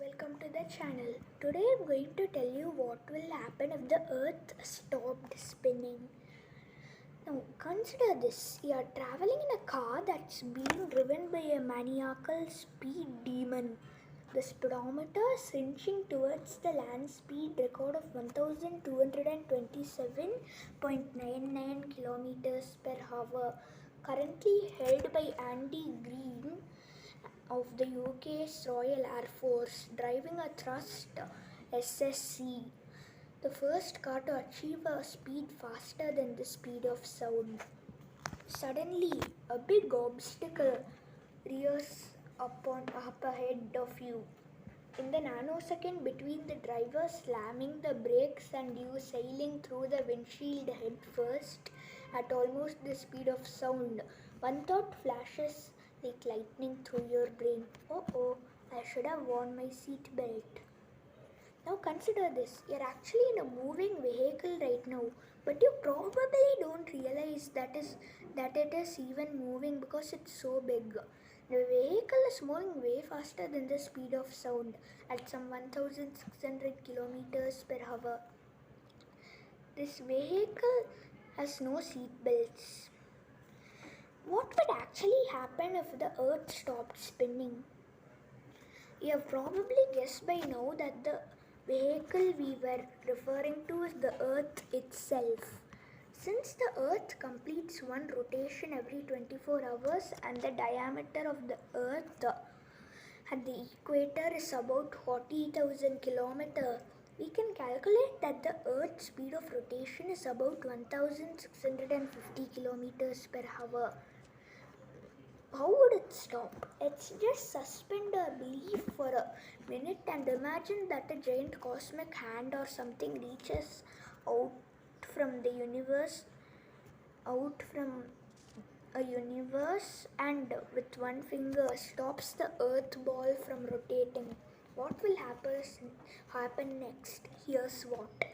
welcome to the channel. Today I'm going to tell you what will happen if the earth stopped spinning. Now consider this, you are traveling in a car that's being driven by a maniacal speed demon. The speedometer is inching towards the land speed record of 1227.99 kilometers per hour, currently held by Andy Green of the UK's Royal Air Force, driving a thrust SSC, the first car to achieve a speed faster than the speed of sound. Suddenly, a big obstacle rears up ahead of you. In the nanosecond between the driver slamming the brakes and you sailing through the windshield head first at almost the speed of sound, one thought flashes like lightning through your brain. Oh, I should have worn my seat belt. Now consider this, you're actually in a moving vehicle right now, but you probably don't realize that it is even moving because it's so big. The vehicle is moving way faster than the speed of sound at some 1600 kilometers per hour. This vehicle has no seat belts. What would actually happen if the earth stopped spinning? You have probably guessed by now that the vehicle we were referring to is the earth itself. Since the earth completes one rotation every 24 hours and the diameter of the earth at the equator is about 40,000 kilometers, we can calculate that the earth's speed of rotation is about 1650 kilometers per hour. How would it stop? Let's just suspend our belief for a minute and imagine that a giant cosmic hand or something reaches out from a universe and with one finger stops the earth ball from rotating. What will happen next? Here's what.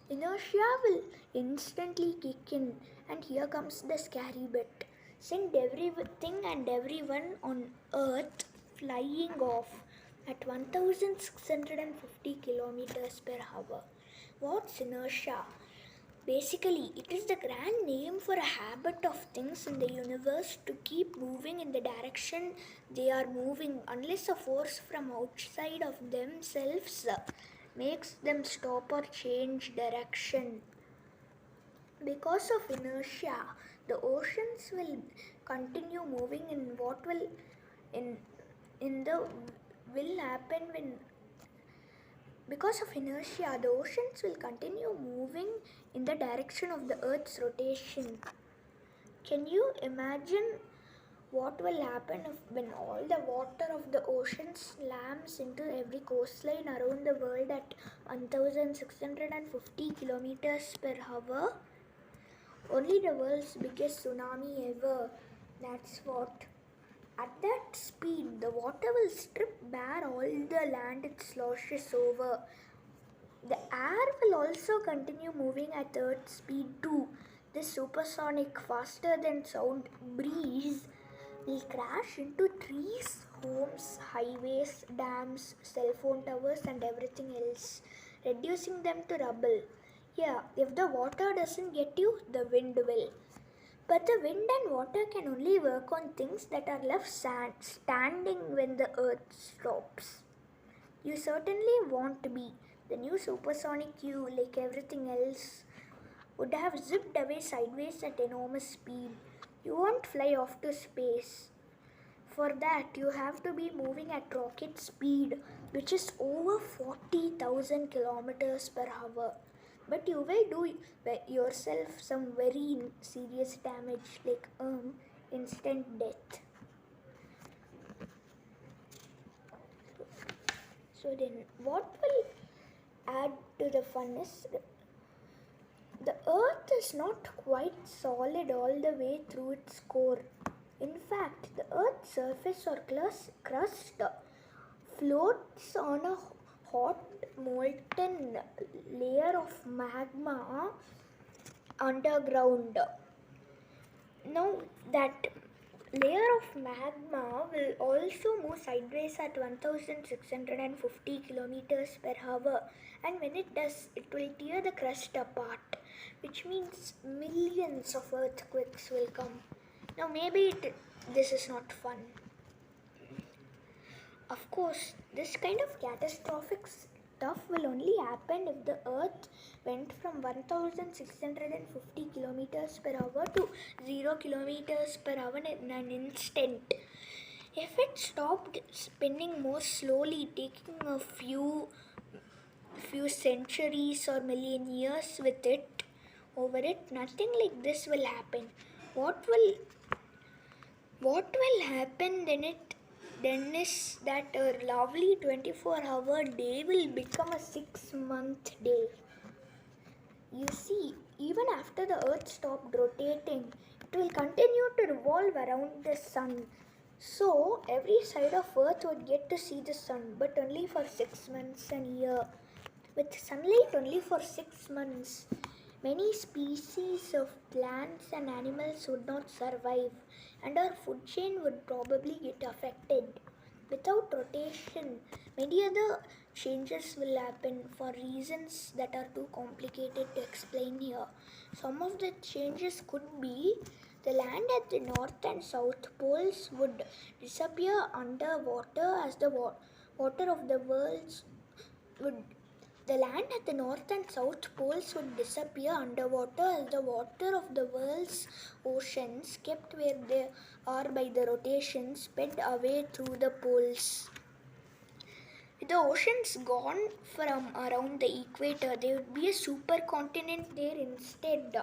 Inertia will instantly kick in, and here comes the scary bit. Send everything and everyone on earth flying off at 1650 kilometers per hour. What's inertia? Basically, it is the grand name for a habit of things in the universe to keep moving in the direction they are moving unless a force from outside of themselves makes them stop or change direction. Because of inertia, the oceans will continue moving in what will happen when because of inertia, the oceans will continue moving in the direction of the Earth's rotation. Can you imagine what will happen when all the water of the ocean slams into every coastline around the world at 1650 kilometers per hour? Only the world's biggest tsunami ever. That's what. At that speed, the water will strip bare all the land it sloshes over. The air will also continue moving at Earth speed too. This supersonic, faster than sound breeze will crash into trees, homes, highways, dams, cell phone towers and everything else, reducing them to rubble. Yeah, if the water doesn't get you, the wind will. But the wind and water can only work on things that are left standing when the earth stops. You certainly won't be. The new supersonic you, like everything else, would have zipped away sideways at enormous speed. You won't fly off to space. For that, you have to be moving at rocket speed, which is over 40,000 kilometers per hour. But you will do yourself some very serious damage like instant death. So then what will add to the fun is the earth is not quite solid all the way through its core. In fact, the earth's surface or crust floats on a hot molten layer of magma underground. Now that layer of magma will also move sideways at 1650 kilometers per hour, and when it does, it will tear the crust apart, which means millions of earthquakes will come. Now, maybe this is not fun. Of course, this kind of catastrophic stuff will only happen if the earth went from 1650 kilometers per hour to 0 kilometers per hour in an instant. If it stopped spinning more slowly, taking a few centuries or million years with it over it, nothing like this will happen. What will happen then is that a lovely 24-hour day will become a 6-month day. You see, even after the earth stopped rotating, it will continue to revolve around the sun. So every side of earth would get to see the sun, but only for 6 months a year. With sunlight only for 6 months, many species of plants and animals would not survive, and our food chain would probably get affected. Without rotation, many other changes will happen for reasons that are too complicated to explain here. Some of the changes could be the land at the north and south poles would disappear underwater as the water of the world would the land at the north and south poles would disappear underwater as the water of the world's oceans, kept where they are by the rotation, sped away through the poles. With the oceans gone from around the equator, there would be a supercontinent there instead.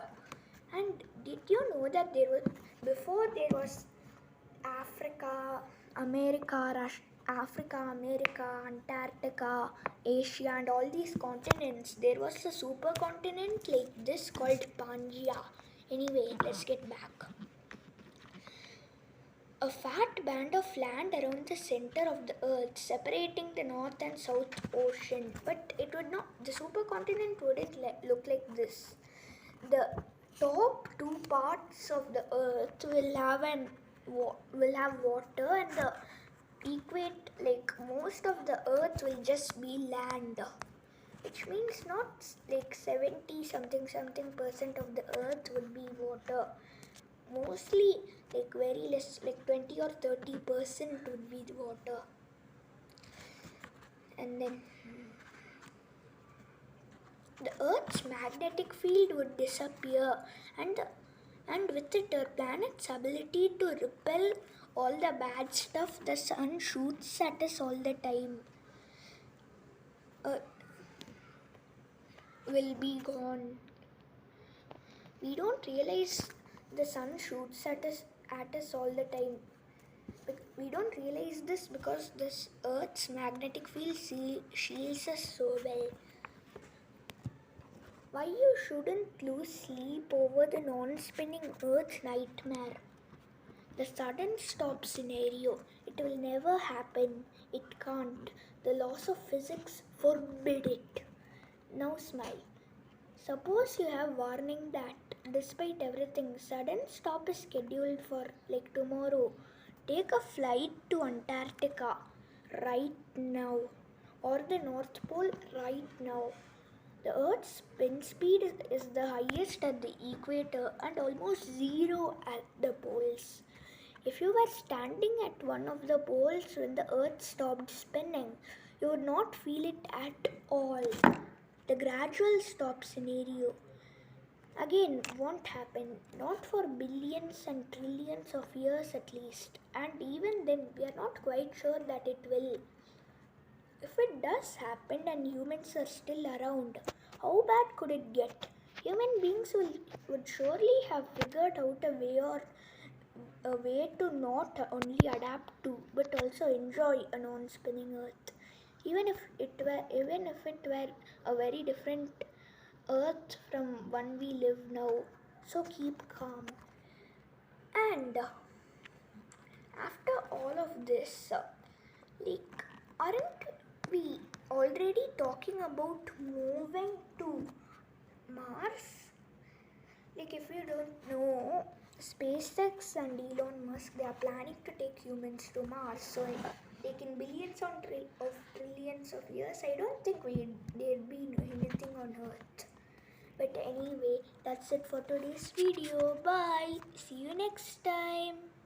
And did you know that before there was Africa, America, Antarctica, Asia, and all these continents, there was a supercontinent like this called Pangea. Anyway, let's get back. A fat band of land around the center of the earth, separating the north and south ocean, but it would not. The supercontinent wouldn't look like this. The top two parts of the earth will have water, and the most of the earth will just be land, which means not like 70 something percent of the earth would be water. Mostly like very less, like 20 or 30% would be water. And then the earth's magnetic field would disappear, and with it our planet's ability to repel all the bad stuff the sun shoots at us all the time will be gone. We don't realize the sun shoots at us all the time. We don't realize this because this earth's magnetic field shields us so well. Why you shouldn't lose sleep over the non-spinning earth nightmare. The sudden stop scenario, it will never happen. It can't. The laws of physics forbid it. Now smile. Suppose you have warning that despite everything, sudden stop is scheduled for like tomorrow. Take a flight to Antarctica right now, or the North Pole right now. The Earth's spin speed is the highest at the equator and almost zero at the poles. If you were standing at one of the poles when the Earth stopped spinning, you would not feel it at all. The gradual stop scenario again won't happen, not for billions and trillions of years at least, and even then we are not quite sure that it will. If it does happen and humans are still around, how bad could it get? Human beings would surely have figured out a way to not only adapt to but also enjoy a non-spinning Earth, even if it were a very different Earth from one we live now. So keep calm. And after all of this, aren't we already talking about moving to Mars? If you don't know, SpaceX and Elon Musk, they are planning to take humans to Mars. So taking billions of trillions of years, I don't think there'd be anything on Earth. But anyway, that's it for today's video. Bye. See you next time.